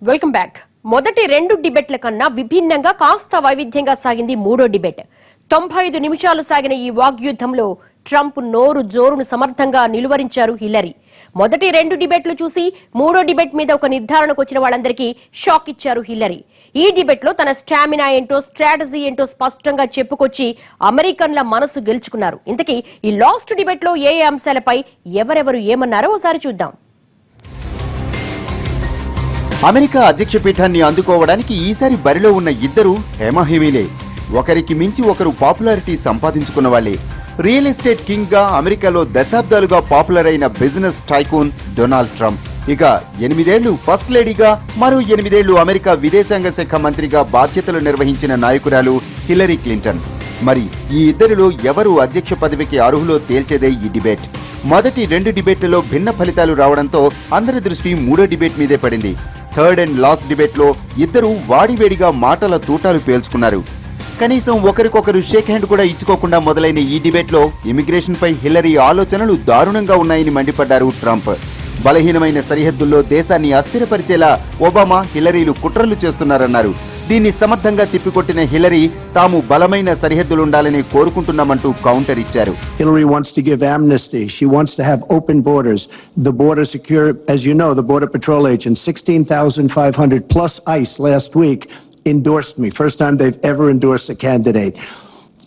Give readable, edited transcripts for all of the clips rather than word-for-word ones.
Welcome back. మొదటి రెండు డిబేట్ల కన్నా విభిన్నంగా కాస్త వైవిధ్యంగా సాగింది మూడో డిబేట్. 95 నిమిషాలు సాగిన ఈ వాగ్యుద్ధంలో ట్రంప్ నోరు జోరును సమర్థంగా నిలువరించారు హిల్లరీ. మొదటి రెండు డిబేట్లు చూసి మూడో డిబేట్ మీద ఒక నిర్ధారణకు వచ్చిన వాళ్ళందరికీ షాక్ ఇచ్చారు హిల్లరీ. ఈ డిబేట్ లో తన స్టామినా ఏంటో స్ట్రాటజీ ఏంటో స్పష్టంగా చెప్పుకొచ్చి అమెరికన్ల మనసు గెలుచుకున్నారు. ఇంతకీ ఈ లాస్ట్ డిబేట్ లో ఏ అంశాలపై ఎవరెవరు ఏమన్నారో ఒకసారి చూద్దాం. అమెరికా అధ్యక్ష పీఠాన్ని అందుకోవడానికి ఈసారి బరిలో ఉన్న ఇద్దరు హేమహేమీలే. ఒకరికి మించి ఒకరు పాపులారిటీ సంపాదించుకున్న వాళ్లే. రియల్ ఎస్టేట్ కింగ్ గా అమెరికాలో దశాబ్దాలుగా పాపులర్ అయిన బిజినెస్ టైకూన్ డొనాల్డ్ ట్రంప్, ఇక 8 ఏళ్లు ఫస్ట్ లేడీగా, మరో 8 ఏళ్లు అమెరికా విదేశాంగ శాఖ మంత్రిగా బాధ్యతలు నిర్వహించిన నాయకురాలు హిల్లరీ క్లింటన్. మరి ఈ ఇద్దరిలో ఎవరు అధ్యక్ష పదవికి అర్హులో తేల్చేదే ఈ డిబేట్. మొదటి రెండు డిబేట్లలో భిన్న ఫలితాలు రావడంతో అందరి దృష్టి మూడో డిబేట్ మీదే పడింది. థర్డ్ అండ్ లాస్ట్ డిబేట్ లో ఇద్దరు వాడివేడిగా మాటల తూటాలు పేల్చుకున్నారు. కనీసం ఒకరికొకరు షేక్ హ్యాండ్ కూడా ఇచ్చుకోకుండా మొదలైన ఈ డిబేట్ లో ఇమిగ్రేషన్ పై హిల్లరీ ఆలోచనలు దారుణంగా ఉన్నాయని మండిపడ్డారు ట్రంప్. బలహీనమైన సరిహద్దుల్లో దేశాన్ని అస్థిరపరిచేలా ఒబామా, హిల్లరీలు కుట్రలు చేస్తున్నారన్నారు. దీన్ని సమర్థంగా తిప్పికొట్టిన హిల్లరీ తాము బలమైన సరిహద్దులుండాలని కోరుకుంటున్నామంటూ కౌంటర్ ఇచ్చారు. Hillary wants to give amnesty. She wants to have open borders. The border secure, as you know, the Border Patrol agents, 16,500 plus ICE last week endorsed me. First time they've ever endorsed a candidate.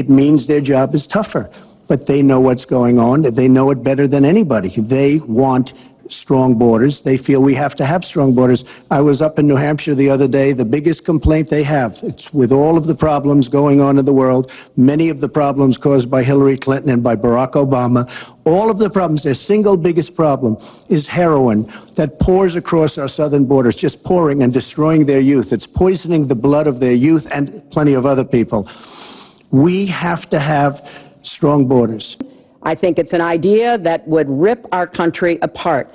It means their job is tougher, but they know what's going on. They know it better than anybody. They want strong borders. They feel we have to have strong borders. I was up in New Hampshire the other day. The biggest complaint they have, it's with all of the problems going on in the world, many of the problems caused by Hillary Clinton and by Barack Obama, all of the problems, their single biggest problem is heroin that pours across our southern borders, just pouring and destroying their youth. It's poisoning the blood of their youth and plenty of other people. We have to have strong borders. I think it's an idea that would rip our country apart.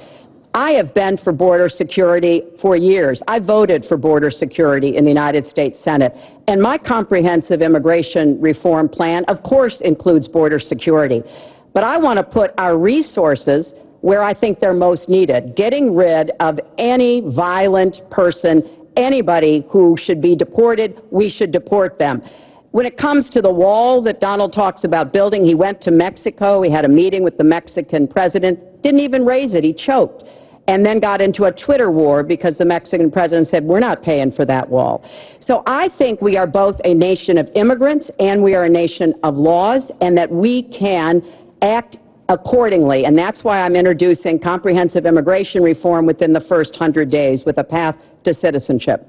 I have been for border security for years. I voted for border security in the United States Senate. And my comprehensive immigration reform plan, of course, includes border security. But I want to put our resources where I think they're most needed, getting rid of any violent person, anybody who should be deported, we should deport them. When it comes to the wall that Donald talks about building, he went to Mexico. He had a meeting with the Mexican president, didn't even raise it. He choked and then got into a Twitter war because the Mexican president said, we're not paying for that wall. So I think we are both a nation of immigrants and we are a nation of laws, and that we can act accordingly. And that's why I'm introducing comprehensive immigration reform within the first 100 days with a path to citizenship.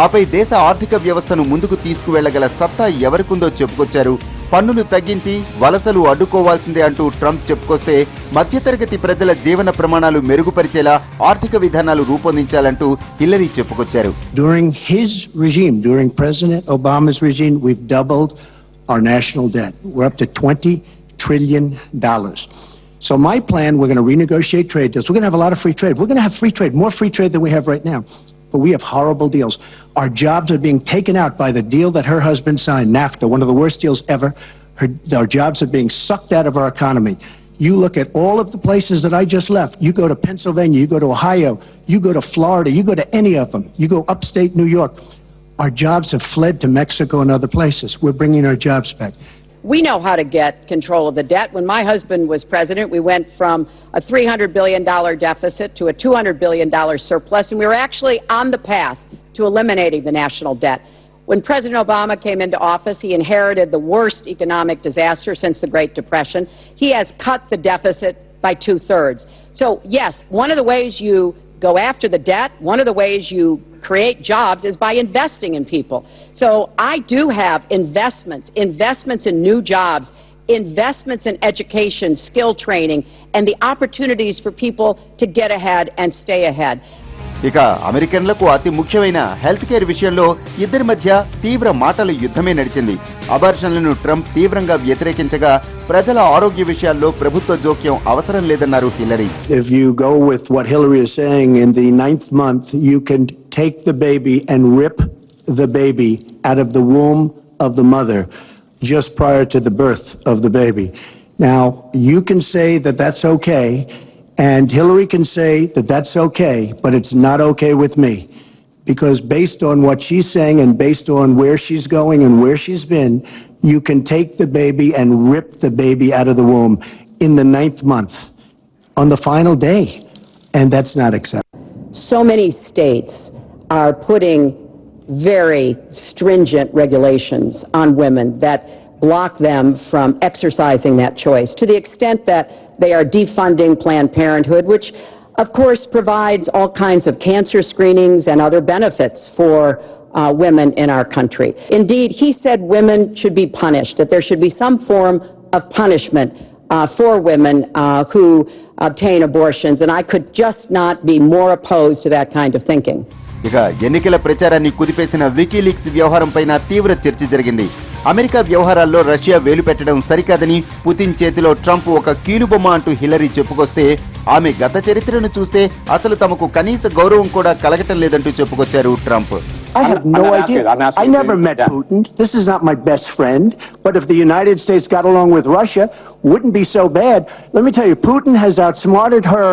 ఆపై దేశ ఆర్థిక వ్యవస్థను ముందుకు తీసుకువెళ్లగల సత్తా ఎవరికుందో చెప్పుకొచ్చారు. పన్నులు తగ్గించి వలసలు అడ్డుకోవాల్సిందే అంటూ ట్రంప్ చెప్పుకొస్తే మధ్యతరగతి ప్రజల జీవన ప్రమాణాలు మెరుగుపరిచేలా ఆర్థిక విధానాలు రూపొందించాలంటూ హిల్లరీ చెప్పుకొచ్చారు. During his regime, during President Obama's regime, we've doubled our national debt. We're up to $20 trillion. So my plan, we're going to renegotiate trade deals. We're going to have a lot of free trade. We're going to have free trade, more free trade than we have right now. But we have horrible deals. Our jobs are being taken out by the deal that her husband signed, NAFTA, one of the worst deals ever. Our jobs are being sucked out of our economy. You look at all of the places that I just left. You go to Pennsylvania, you go to Ohio, you go to Florida, you go to any of them. You go upstate New York. Our jobs have fled to Mexico and other places. We're bringing our jobs back. We know how to get control of the debt. When my husband was president, we went from a $300 billion deficit to a $200 billion surplus, and we were actually on the path to eliminating the national debt. When President Obama came into office, he inherited the worst economic disaster since the Great Depression. He has cut the deficit by 2/3. So, yes, one of the ways you go after the debt, one of the ways you create jobs is by investing in people. So I do have investments in new jobs, investments in education, skill training, and the opportunities for people to get ahead and stay ahead. ఇక అమెరికన్లకు అతి ముఖ్యమైన health care విషయంలో ఇద్దరి మధ్య తీవ్ర మాటల యుద్ధమే నడిచింది. అబార్షన్లను ట్రంప్ తీవ్రంగా వ్యతిరేకించగా ప్రజల ఆరోగ్య విషయాల్లో ప్రభుత్వ జోక్యం అవసరం లేదన్నారు Hillary. If you go with what Hillary is saying, in the 9th month, you can take the baby and rip the baby out of the womb of the mother just prior to the birth of the baby. Now, you can say that that's okay. And Hillary can say that that's okay, but it's not okay with me. because based on what she's saying and based on where she's going and where she's been, you can take the baby and rip the baby out of the womb in the 9th month on the final day, and that's not acceptable. So many states are putting very stringent regulations on women that block them from exercising that choice, to the extent that they are defunding Planned Parenthood, which of course provides all kinds of cancer screenings and other benefits for women in our country. Indeed, he said women should be punished, that there should be some form of punishment for women who obtain abortions, and I could just not be more opposed to that kind of thinking. ఇక ఎన్నికల ప్రచారాన్ని కుదిపేసిన WikiLeaks వ్యవహారంపైన తీవ్ర చర్చ జరిగింది. America వ్యవహారాల్లో Russia వేలు పెట్టడం సరికాదని, పుతిన్ చేతిలో ట్రంప్ ఒక కీలుబొమ్మ అంటూ హిల్లరీ చెప్పుకొస్తే, ఆమె గత చరిత్రను చూస్తే అసలు తమకు కనీస గౌరవం కూడా కలగటం లేదంటూ చెప్పుకొచ్చారు Trump. I have no idea. I never met Putin. This is not my best friend. But if the United States got along with Russia, wouldn't be so bad. Let me tell you, Putin has outsmarted her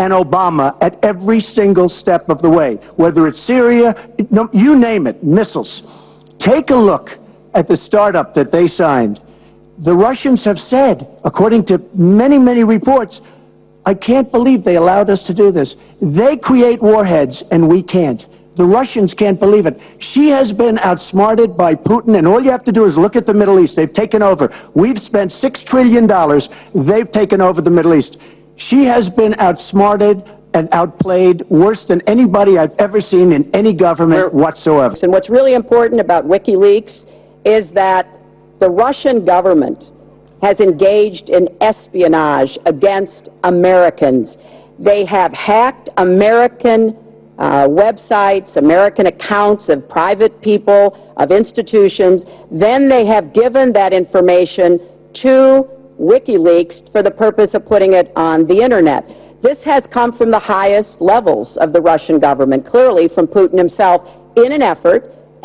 and Obama at every single step of the way. Whether it's Syria, no, you name it, missiles. Take a look at the startup that they signed. The Russians have said, according to many, many reports, I can't believe they allowed us to do this. They create warheads and we can't. The Russians can't believe it. She has been outsmarted by Putin, and all you have to do is look at the Middle East. They've taken over. We've spent $6 trillion. They've taken over the Middle East. She has been outsmarted and outplayed worse than anybody I've ever seen in any government whatsoever. And what's really important about WikiLeaks is that the Russian government has engaged in espionage against Americans. They have hacked American websites, American accounts of private people, of institutions. Then they have given that information to WikiLeaks for the purpose of putting it on the internet. This has come from the highest levels of the Russian government, clearly from Putin himself, in an effort,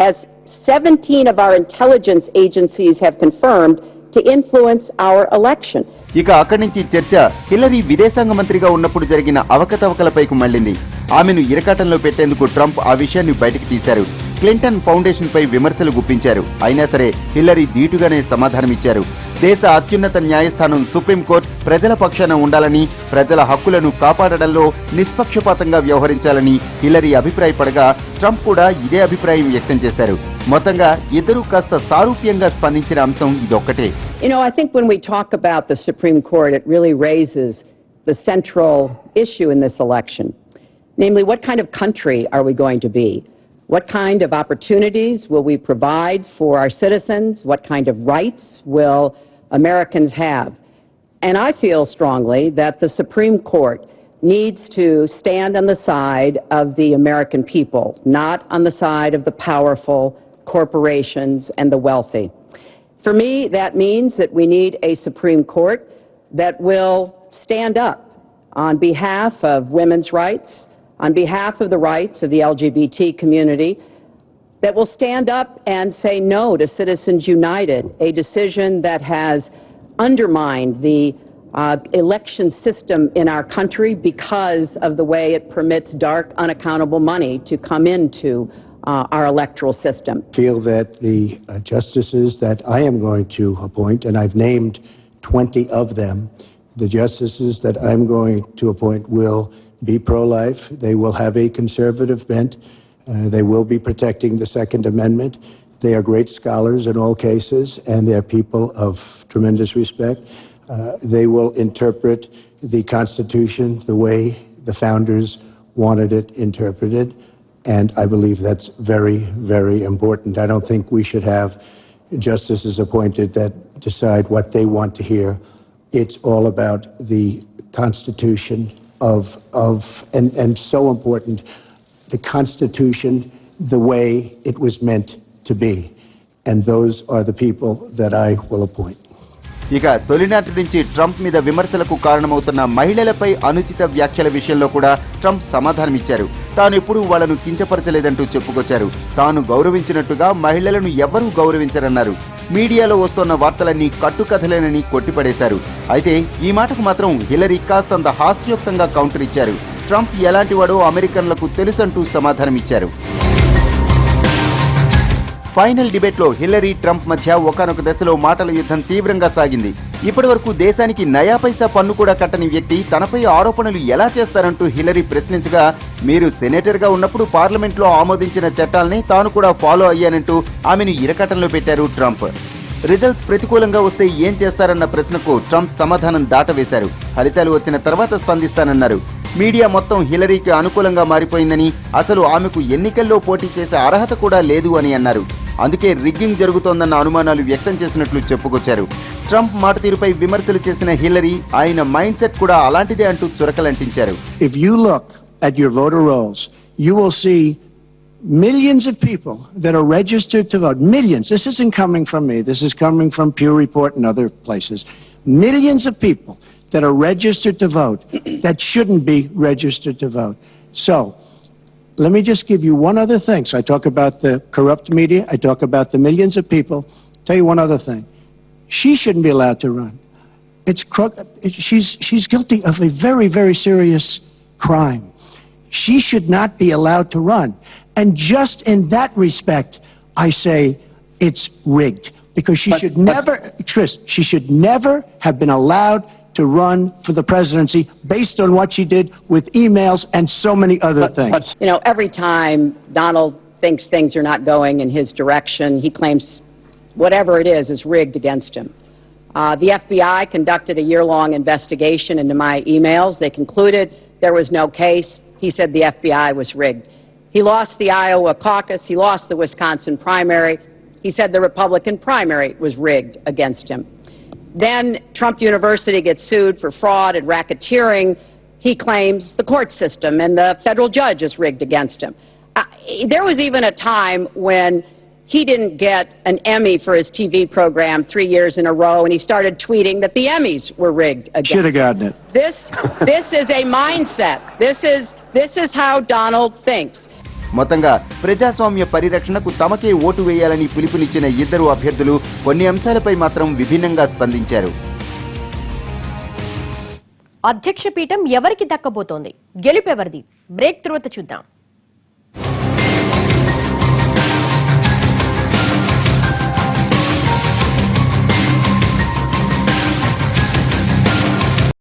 as 17 of our intelligence agencies have confirmed, to influence our election. ఇక అక్కడి నుంచి చర్చ Hillary విదేశాంగ మంత్రిగా ఉన్నప్పుడు జరిగిన అవకతవకలపైకి మళ్లింది. ఆమెను ఇరకాటంలో పెట్టేందుకు ట్రంప్ ఆ విషయాన్ని బయటకు తీశారు. క్లింటన్ ఫౌండేషన్ పై విమర్శలు గుప్పించారు. అయినా సరే హిల్లరీ ధీటుగానే సమాధానమిచ్చారు. దేశ అత్యున్నత న్యాయస్థానం సుప్రీంకోర్టు ప్రజల పక్షాన ఉండాలని, ప్రజల హక్కులను కాపాడడంలో నిష్పక్షపాతంగా వ్యవహరించాలని హిల్లరీ అభిప్రాయపడగా ట్రంప్ కూడా ఇదే అభిప్రాయం వ్యక్తం చేశారు. మొత్తంగా ఇద్దరూ కాస్త సారూప్యంగా స్పందించిన అంశం ఇదొక్కటే. I think when we talk about the Supreme Court, it really raises the central issue in this election. Namely, what kind of country are we going to be? What kind of opportunities will we provide for our citizens? What kind of rights will Americans have? And I feel strongly that the Supreme Court needs to stand on the side of the American people, not on the side of the powerful corporations and the wealthy. For me, that means that we need a Supreme Court that will stand up on behalf of women's rights, on behalf of the rights of the LGBT community, that will stand up and say no to Citizens United, a decision that has undermined the election system in our country because of the way it permits dark, unaccountable money to come into our electoral system. I feel that the justices that I am going to appoint, and I've named 20 of them, the justices that I'm going to appoint will be pro-life. They will have a conservative bent. They will be protecting the Second Amendment. They are great scholars in all cases, and they're people of tremendous respect. They will interpret the Constitution the way the founders wanted it interpreted, and I believe that's very, very important. I don't think we should have justices appointed that decide what they want to hear. It's all about the Constitution and so important, the Constitution the way it was meant to be. And those are the people that I will appoint. ఇక తొలినాటి నుంచి Trump మీద విమర్శలకు కారణమవుతున్న మహిళలపై అనుచిత వ్యాఖ్యల విషయంలో కూడా Trump సమాధానమిచ్చారు. తాను ఎప్పుడూ వాళ్లను కించపరచలేదంటూ చెప్పుకొచ్చారు. తాను గౌరవించినట్టుగా మహిళలను ఎవరూ గౌరవించరన్నారు. మీడియాలో వస్తున్న వార్తలన్నీ కట్టుకథలేనని కొట్టిపడేశారు. అయితే ఈ మాటకు మాత్రం హిల్లరీ కాస్తంత హాస్యోక్తంగా కౌంటర్ ఇచ్చారు. ట్రంప్ ఎలాంటివాడో అమెరికన్లకు తెలుసంటూ సమాధానమిచ్చారు. ఫైనల్ డిబేట్లో హిల్లరీ ట్రంప్ మధ్య ఒకానొక దశలో మాటల యుద్ధం తీవ్రంగా సాగింది. ఇప్పటివరకు దేశానికి నయా పైసా పన్ను కూడా కట్టని వ్యక్తి తనపై ఆరోపణలు ఎలా చేస్తారంటూ హిల్లరీ ప్రశ్నించగా, మీరు సెనేటర్గా ఉన్నప్పుడు పార్లమెంట్లో ఆమోదించిన చట్టాలని తాను కూడా ఫాలో అయ్యానంటూ ఆమెను ఇరకటంలో పెట్టారు ట్రంప్. రిజల్ట్స్ ప్రతికూలంగా వస్తే ఏం చేస్తారన్న ప్రశ్నకు ట్రంప్ సమాధానం దాటవేశారు. ఫలితాలు వచ్చిన తర్వాత స్పందిస్తానన్నారు. మీడియా మొత్తం హిల్లరీకి అనుకూలంగా మారిపోయిందని, అసలు ఆమెకు ఎన్నికల్లో పోటీ చేసే అర్హత కూడా లేదు అని అన్నారు. అందుకే రిగ్గింగ్ జరుగుతోందన్న అనుమానాలు వ్యక్తం చేసినట్లు చెప్పుకొచ్చారు. ట్రంప్ మాట తీరుపై విమర్శలు చేసిన హిల్లరీ ఆయన మైండ్ సెట్ కూడా అలాంటిదే అంటూ చురకలంటించారు. If you look at your voter rolls, you will see millions of people that are registered to vote. Millions. This isn't coming from me. This is coming from Pew Report and other places. Millions of people that are registered to vote that shouldn't be registered to vote. So, let me just give you one other thing. So I talk about the corrupt media. I talk about the millions of people. Tell you one other thing. She shouldn't be allowed to run. She's guilty of a very, very serious crime. She should not be allowed to run. And just in that respect, I say it's rigged. Because she should never have been allowed to run for the presidency based on what she did with emails and so many other things. You know, every time Donald thinks things are not going in his direction, he claims whatever it is rigged against him. The FBI conducted a year-long investigation into my emails. They concluded there was no case. He said the FBI was rigged. He lost the Iowa caucus. He lost the Wisconsin primary. He said the Republican primary was rigged against him. Then Trump University gets sued for fraud and racketeering. He claims the court system and the federal judge is rigged against him. There was even a time when he didn't get an Emmy for his TV program 3 years in a row, and he started tweeting that the Emmys were rigged against him. Should have gotten it. This is a mindset. This is how Donald thinks. మొత్తంగా ప్రజాస్వామ్య పరిరక్షణకు తమకే vote వేయాలని పిలుపునిచ్చిన ఇద్దరు అభ్యర్థులు కొన్ని అంశాలపై మాత్రం విభిన్నంగా స్పందించారు. అధ్యక్ష పీఠం ఎవరికి దక్కబోతోంది? గెలుపెవరిది? బ్రేక్ తర్వాత చూద్దాం.